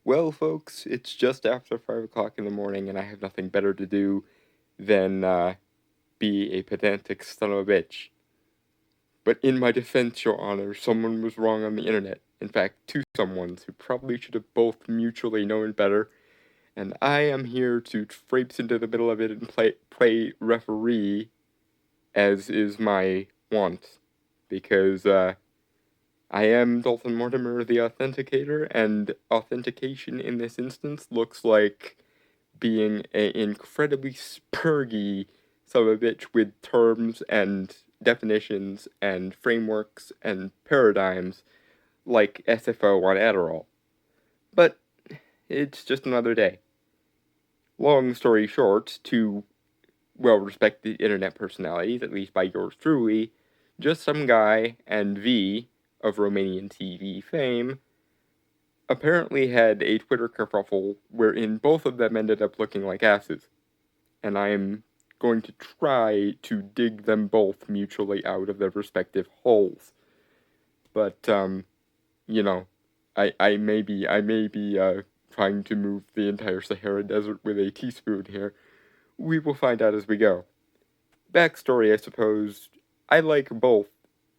Well, folks, it's just after 5 o'clock in the morning, and I have nothing better to do than be a pedantic son of a bitch. But in my defense, Your Honor, someone was wrong on the internet. In fact, two someones who probably should have both mutually known better, and I am here to traipse into the middle of it and play referee, as is my wont, because I am Dalton Mortimer, the Authenticator, and Authentication in this instance looks like being an incredibly spurgy son of a bitch with terms and definitions and frameworks and paradigms like SFO on Adderall. But it's just another day. Long story short, two well-respected internet personalities, at least by yours truly, just some guy and V of Romanian TV fame, apparently had a Twitter kerfuffle wherein both of them ended up looking like asses. And I am going to try to dig them both mutually out of their respective holes. But, you know, I may be trying to move the entire Sahara Desert with a teaspoon here. We will find out as we go. Backstory, I suppose, I like both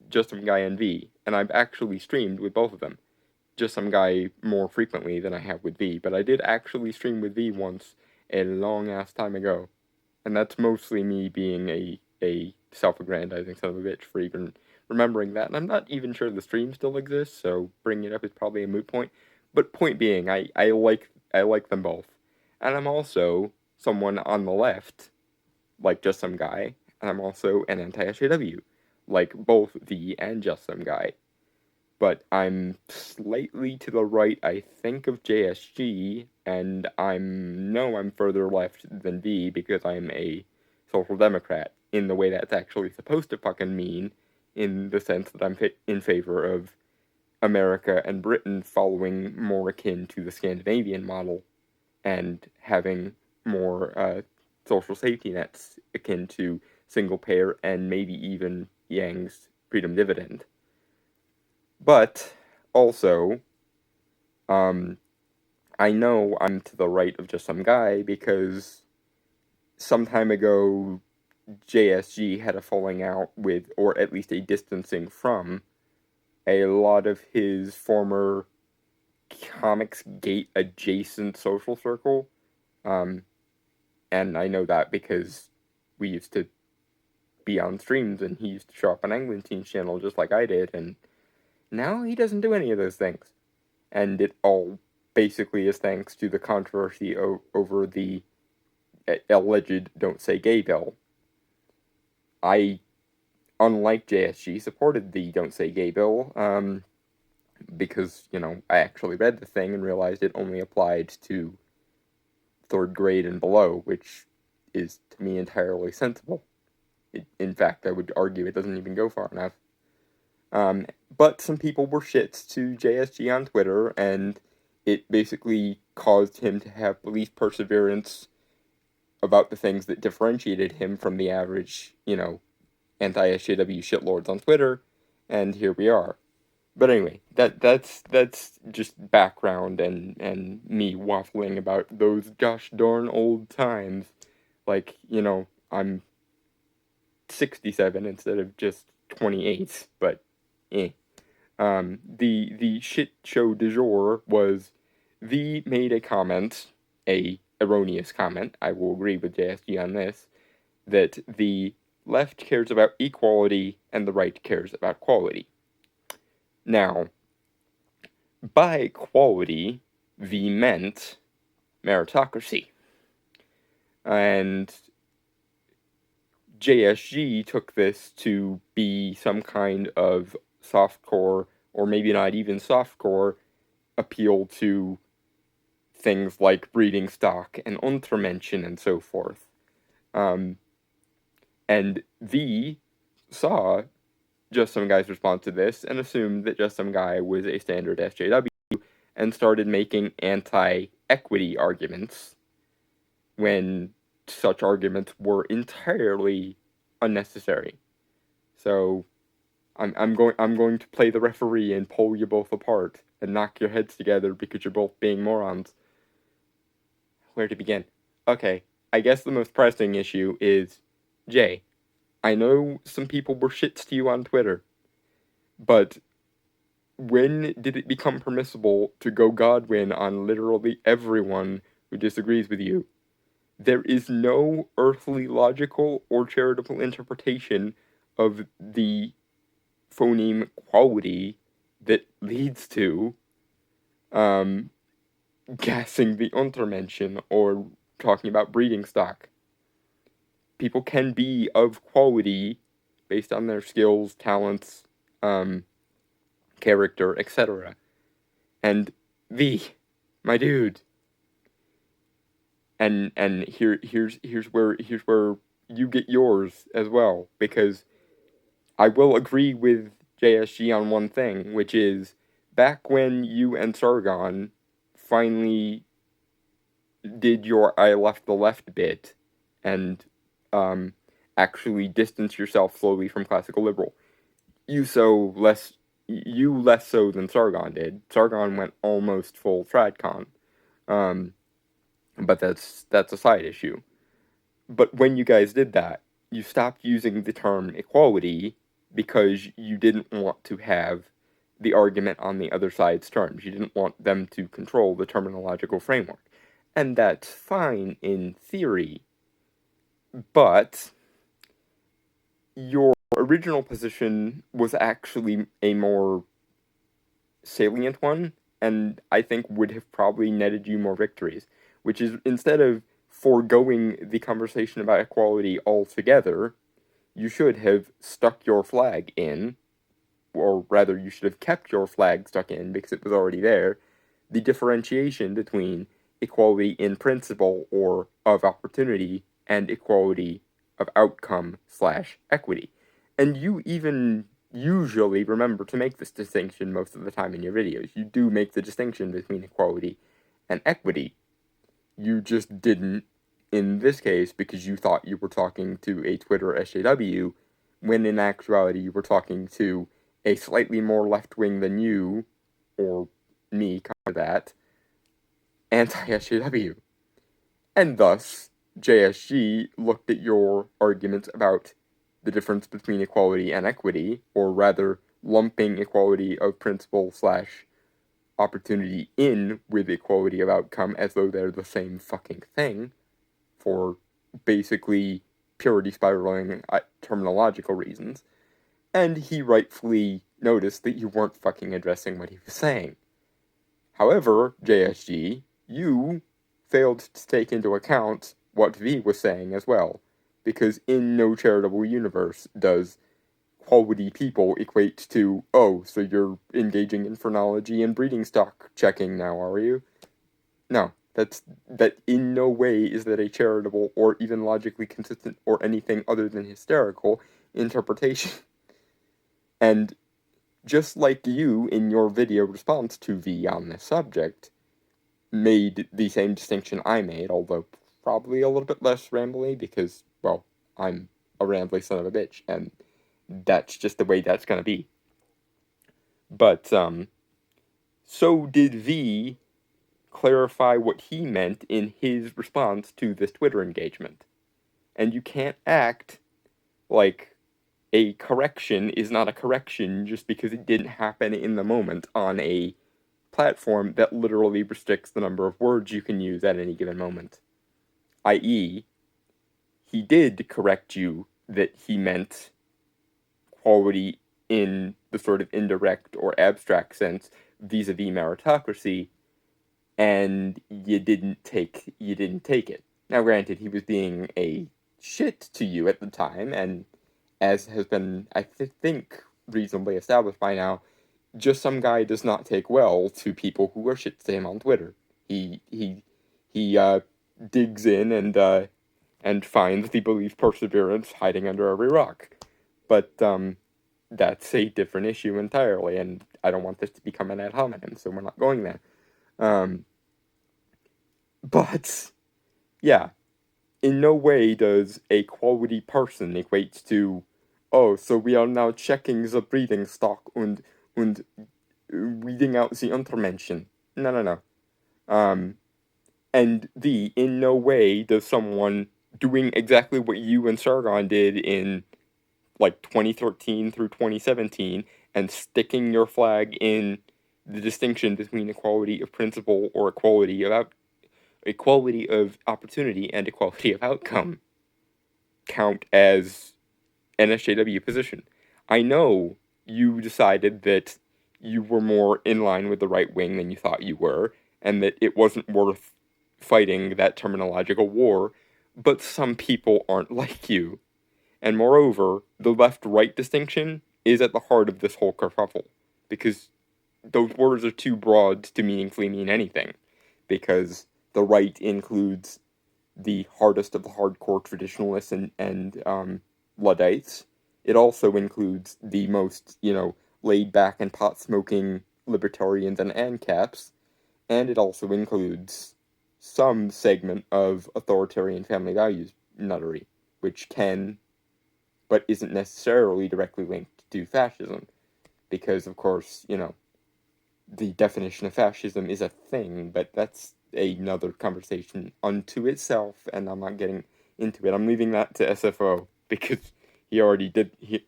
Just Some Guy and V, and I've actually streamed with both of them. Just Some Guy more frequently than I have with V, but I did actually stream with V once a long-ass time ago. And that's mostly me being a self-aggrandizing son of a bitch for even remembering that. And I'm not even sure the stream still exists, so bringing it up is probably a moot point. But point being, I like them both. And I'm also someone on the left, like Just Some Guy, and I'm also an anti-SJW, like both V and Just Some Guy. But I'm slightly to the right, I think, of JSG, and I'm further left than V because I'm a social democrat in the way that's actually supposed to fucking mean, in the sense that I'm in favor of America and Britain following more akin to the Scandinavian model and having more social safety nets akin to single payer and maybe even Yang's freedom dividend. But also, I know I'm to the right of Just Some Guy because some time ago, JSG had a falling out with, or at least a distancing from, a lot of his former Comics Gate adjacent social circle. And I know that because we used to be on streams and he used to show up on Anglintine's channel just like I did, and now he doesn't do any of those things. And it all basically is thanks to the controversy over the alleged Don't Say Gay bill. I, unlike JSG, supported the Don't Say Gay bill, because, I actually read the thing and realized it only applied to 3rd grade and below, which is, to me, entirely sensible. In fact, I would argue it doesn't even go far enough. But some people were shits to JSG on Twitter, and it basically caused him to have police perseverance about the things that differentiated him from the average, anti-SJW shitlords on Twitter, and here we are. But anyway, that's just background and me waffling about those gosh darn old times. Like, I'm 67 instead of just 28, but the shit show du jour was V made a comment, a erroneous comment, I will agree with JSG on this, that the left cares about equality and the right cares about quality. Now, by quality, V meant meritocracy. And JSG took this to be some kind of softcore, or maybe not even softcore, appeal to things like breeding stock and Untermenschen and so forth. And V saw Just Some Guy's response to this and assumed that Just Some Guy was a standard SJW and started making anti-equity arguments when such arguments were entirely unnecessary. So I'm going to play the referee and pull you both apart and knock your heads together because you're both being morons. Where to begin? Okay, I guess the most pressing issue is, Jay, I know some people were shits to you on Twitter, but when did it become permissible to go Godwin on literally everyone who disagrees with you? There is no earthly logical or charitable interpretation of the phoneme quality that leads to gassing the Untermenschen or talking about breeding stock. People can be of quality based on their skills, talents, character, etc. And my dude, and here's where you get yours as well, because I will agree with JSG on one thing, which is back when you and Sargon finally did your I left the left bit and actually distance yourself slowly from classical liberal. You less so than Sargon did. Sargon went almost full tradcon. But that's a side issue. But when you guys did that, you stopped using the term equality because you didn't want to have the argument on the other side's terms. You didn't want them to control the terminological framework. And that's fine in theory, but your original position was actually a more salient one, and I think would have probably netted you more victories, which is instead of foregoing the conversation about equality altogether, you should have stuck your flag in, or rather, you should have kept your flag stuck in because it was already there, the differentiation between equality in principle or of opportunity and equality of outcome / equity. And you even usually remember to make this distinction most of the time in your videos. You do make the distinction between equality and equity. You just didn't in this case because you thought you were talking to a Twitter SJW, when in actuality you were talking to a slightly more left-wing than you, or me, kind of that, anti-SJW. And thus, JSG looked at your arguments about the difference between equality and equity, or rather, lumping equality of principle / opportunity in with equality of outcome as though they're the same fucking thing, for basically purity spiraling terminological reasons, and he rightfully noticed that you weren't fucking addressing what he was saying. However, JSG, you failed to take into account what V was saying as well, because in no charitable universe does quality people equate to, oh, so you're engaging in phrenology and breeding stock checking now, are you? No, that in no way is that a charitable or even logically consistent or anything other than hysterical interpretation. And just like you in your video response to V on this subject made the same distinction I made, although probably a little bit less rambly because, well, I'm a rambly son of a bitch, and that's just the way that's gonna be. But, so did V clarify what he meant in his response to this Twitter engagement. And you can't act like a correction is not a correction just because it didn't happen in the moment on a platform that literally restricts the number of words you can use at any given moment. I.e., he did correct you that he meant quality in the sort of indirect or abstract sense vis-a-vis meritocracy, and you didn't take it. Now, granted, he was being a shit to you at the time, and as has been, I think, reasonably established by now, just some guy does not take well to people who are shit to him on Twitter. He digs in and finds the belief perseverance hiding under every rock. But that's a different issue entirely, and I don't want this to become an ad hominem, so we're not going there. But, yeah, in no way does a quality person equate to, oh, so we are now checking the breeding stock and reading out the Untermenschen. No. And in no way does someone doing exactly what you and Sargon did in like 2013 through 2017 and sticking your flag in the distinction between equality of principle or equality of opportunity and equality of outcome count as an SJW position. I know you decided that you were more in line with the right wing than you thought you were, and that it wasn't worth fighting that terminological war, but some people aren't like you. And moreover, the left-right distinction is at the heart of this whole kerfuffle, because those words are too broad to meaningfully mean anything, because the right includes the hardest of the hardcore traditionalists and Luddites. It also includes the most, laid back and pot smoking libertarians and ANCAPs, and it also includes some segment of authoritarian family values nuttery, which can, but isn't necessarily directly linked to fascism, because, of course, the definition of fascism is a thing, but that's another conversation unto itself, and I'm not getting into it. I'm leaving that to SFO, because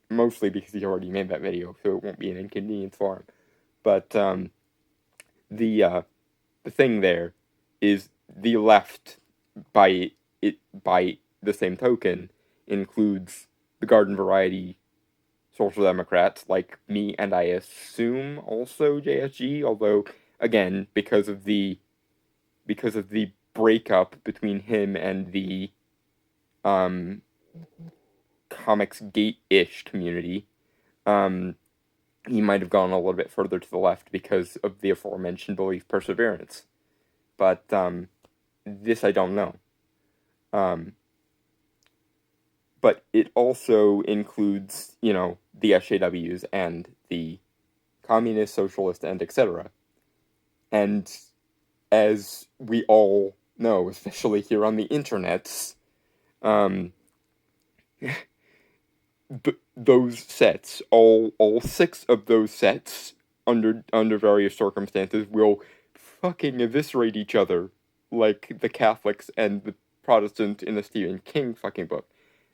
mostly because he already made that video, so it won't be an inconvenience for him. But the thing there is the left, by the same token, includes the garden variety social democrats like me, and I assume also JSG, although again, because of the breakup between him and the comics gate-ish community, he might have gone a little bit further to the left because of the aforementioned belief perseverance. But this I don't know. But it also includes, the SJWs and the communist, socialist, and etc. And as we all know, especially here on the internets, those sets, all 6 of those sets, under various circumstances, will fucking eviscerate each other, like the Catholics and the Protestants in the Stephen King fucking book.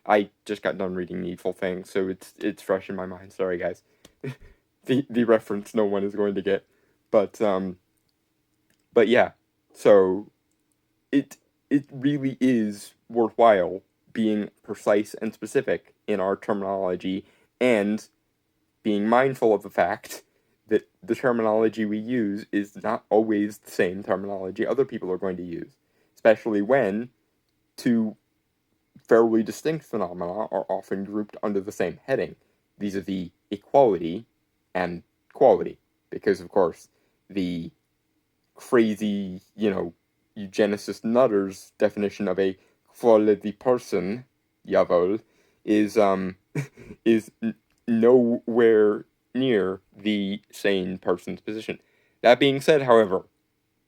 I just got done reading Needful Things, so it's fresh in my mind. Sorry, guys. the reference no one is going to get, but yeah. So it really is worthwhile being precise and specific in our terminology, and being mindful of the fact that the terminology we use is not always the same terminology other people are going to use, especially when two fairly distinct phenomena are often grouped under the same heading, vis-a-vis equality and quality. Because, of course, the crazy, eugenicist nutter's definition of a quality person, jawohl, is nowhere near the sane person's position. That being said, however,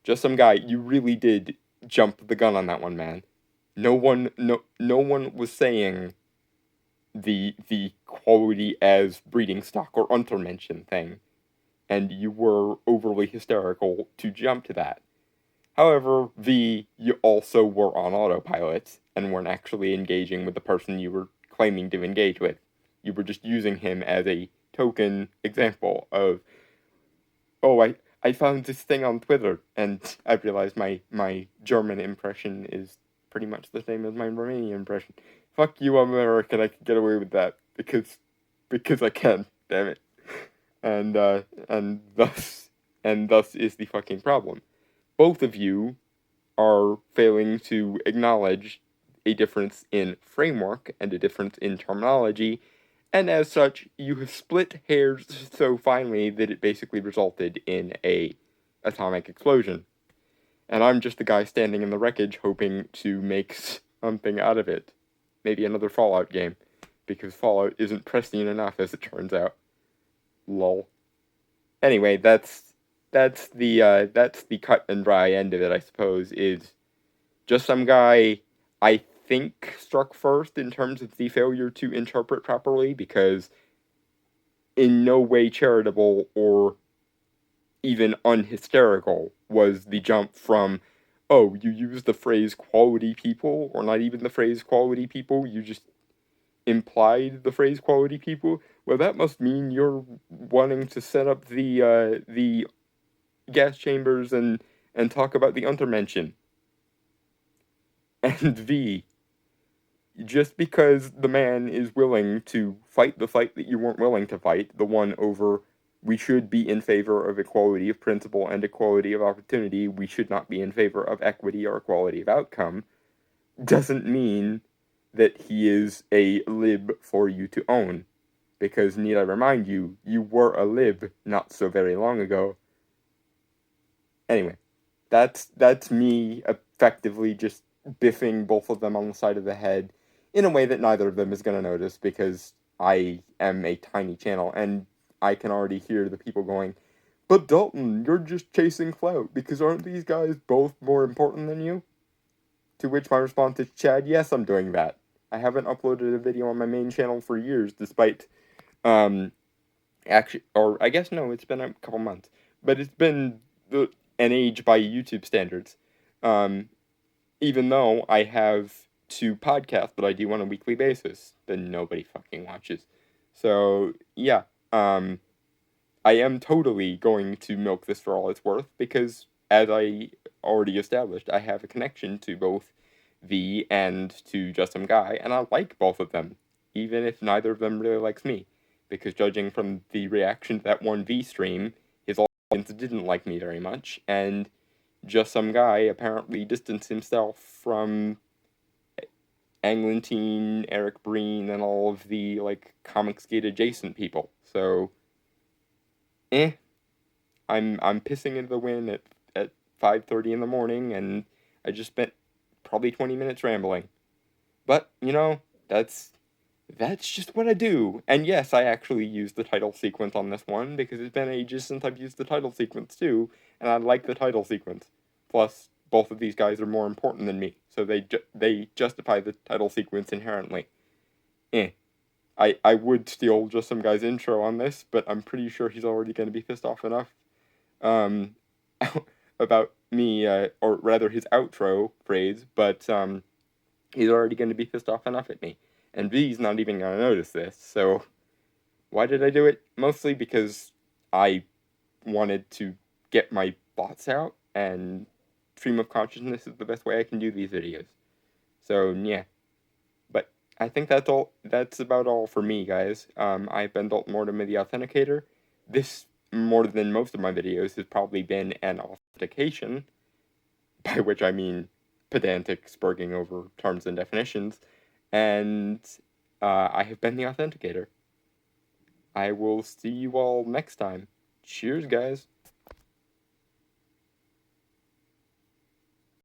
just some guy, you really did jump the gun on that one, man. No one was saying the quality as breeding stock or Untermenschen thing, and you were overly hysterical to jump to that. However, you also were on autopilot and weren't actually engaging with the person you were claiming to engage with. You were just using him as a token example of, oh, I found this thing on Twitter, and I realized my German impression is pretty much the same as my Romanian impression. Fuck you, I'm American, I can get away with that, because I can, damn it. And thus is the fucking problem. Both of you are failing to acknowledge a difference in framework and a difference in terminology, and as such, you have split hairs so finely that it basically resulted in a atomic explosion. And I'm just the guy standing in the wreckage hoping to make something out of it. Maybe another Fallout game, because Fallout isn't pristine enough, as it turns out. Lol. Anyway, that's the cut and dry end of it, I suppose, is just some guy I think struck first in terms of the failure to interpret properly, because in no way charitable or even unhysterical was the jump from, oh, you use the phrase quality people, or not even the phrase quality people, you just implied the phrase quality people. Well, that must mean you're wanting to set up the gas chambers and talk about the Untermenschen. And V, just because the man is willing to fight the fight that you weren't willing to fight, the one over we should be in favor of equality of principle and equality of opportunity, we should not be in favor of equity or equality of outcome, doesn't mean that he is a lib for you to own. Because, need I remind you, you were a lib not so very long ago. Anyway, that's me effectively just biffing both of them on the side of the head in a way that neither of them is going to notice, because I am a tiny channel and I can already hear the people going, but Dalton, you're just chasing clout, because aren't these guys both more important than you? To which my response is, Chad, yes, I'm doing that. I haven't uploaded a video on my main channel for years, despite, actually, or I guess no, it's been a couple months, but it's been an age by YouTube standards. Even though I have 2 podcasts that I do on a weekly basis that nobody fucking watches. So, yeah, I am totally going to milk this for all it's worth, because, as I already established, I have a connection to both V and to Just Some Guy, and I like both of them, even if neither of them really likes me, because judging from the reaction to that one V stream, his audience didn't like me very much, and Just Some Guy apparently distanced himself from Anglintine, Eric Breen, and all of the, like, Comicsgate adjacent people. So, I'm pissing into the wind at 5:30 in the morning, and I just spent probably 20 minutes rambling. But, that's just what I do. And yes, I actually used the title sequence on this one, because it's been ages since I've used the title sequence too, and I like the title sequence. Plus, both of these guys are more important than me, so they justify the title sequence inherently. I would steal Just Some Guy's intro on this, but I'm pretty sure he's already going to be pissed off enough about me, or rather his outro phrase, but he's already going to be pissed off enough at me. And V's not even going to notice this, so why did I do it? Mostly because I wanted to get my thoughts out, and stream of consciousness is the best way I can do these videos. So, yeah. But I think that's about all for me, guys. I've been Dalton Mortimer, the Authenticator. This, more than most of my videos, has probably been an authentication, by which I mean pedantic spurging over terms and definitions, and I have been the Authenticator. I will see you all next time. Cheers, guys.